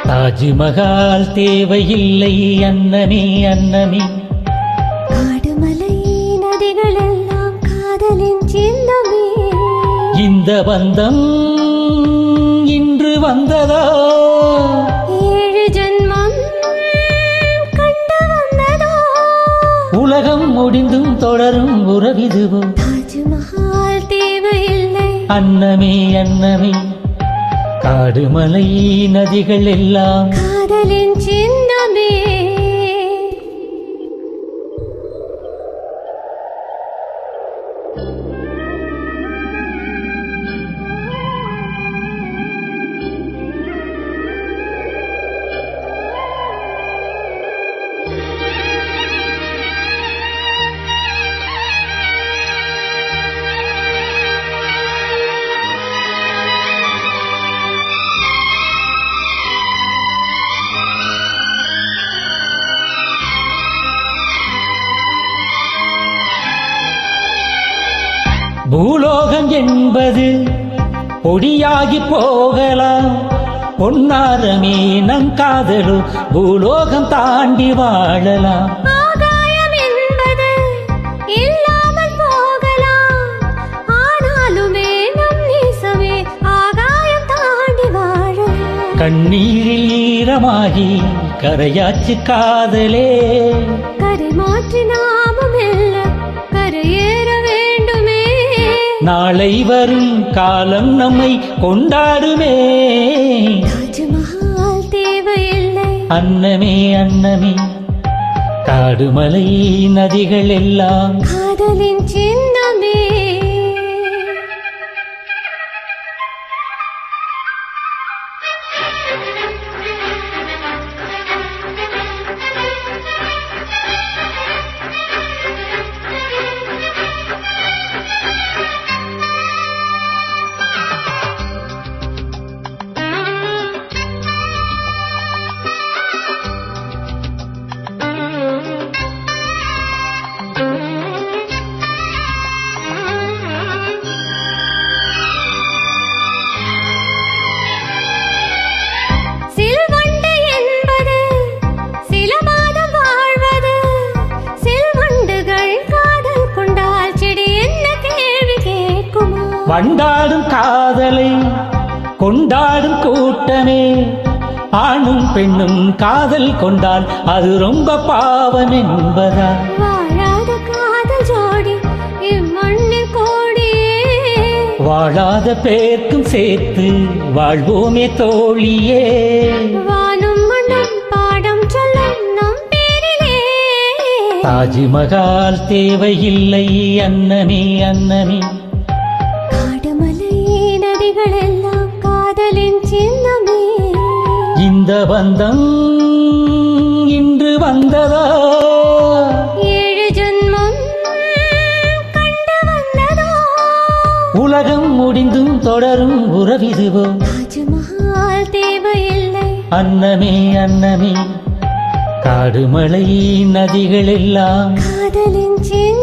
தாஜ்மஹால் தேவையில்லை அன்னமே அன்னமே, காடுமலை நதிகள் எல்லாம் காதலின் சின்னமே. இந்த பந்தம் இன்று வந்ததா, 7 ஜன்மம் கண்டு வந்ததோ, உலகம் முடிந்தும் தொடரும் உறவிதுவோ. தாஜ்மஹால் தேவையில்லை அன்னமே அன்னமே, காடுமலை நதிகள் எல்லாம் காதலின் சின்னமே. பூலோகம் என்பது பொடியாகி போகலாம், பொன்னாரமே நம் காதலோ பூலோகம் தாண்டி வாழலாம். ஆகாயம் என்பது இல்லாமல் போகலாம், ஆனாலுமே நம் நேசமே ஆகாயம் தாண்டி வாழலாம். கண்ணீரில் ஈரமாகி கரையாச்சு காதலே, கரை மாற்றி நாமும் எல்லாம் கரையேற வேண்டுமே. நாளை வரும் காலம் நம்மை கொண்டாடுமே. தாஜ்மஹால் தேவையில்லை அன்னமே அன்னமே, காடுமலை நதிகள் எல்லாம் காதலின் சின்னமே. வண்டாடும் காதலை கொண்டாடும் கூட்டமே, ஆணும் பெண்ணும் காதல் கொண்டால் அது ரொம்ப பாவம் என்பதா. வாழாத காதல் ஜோடி இம்மண்ணில் கோடியே, வாழாத பேர்க்கும் சேர்த்து வாழ்வோமே தோழியே. வானும் மண்ணும் பாடம் சொல்லும் நம் பேரிலே. தாஜ்மஹால் தேவையில்லை அன்னமே அன்னமே, காடுமலை நதிகள் எல்லாம் காதலின் சின்னமே. இந்த பந்தம் இன்று வந்ததா, 7 ஜன்மம் கண்டு வந்ததோ, உலகம் முடிந்தும் தொடரும் உறவிதுவோ. தாஜ்மஹால் தேவையில்லை அன்னமே அன்னமே, காடுமலை நதிகள் எல்லாம் காதலின் சின்ன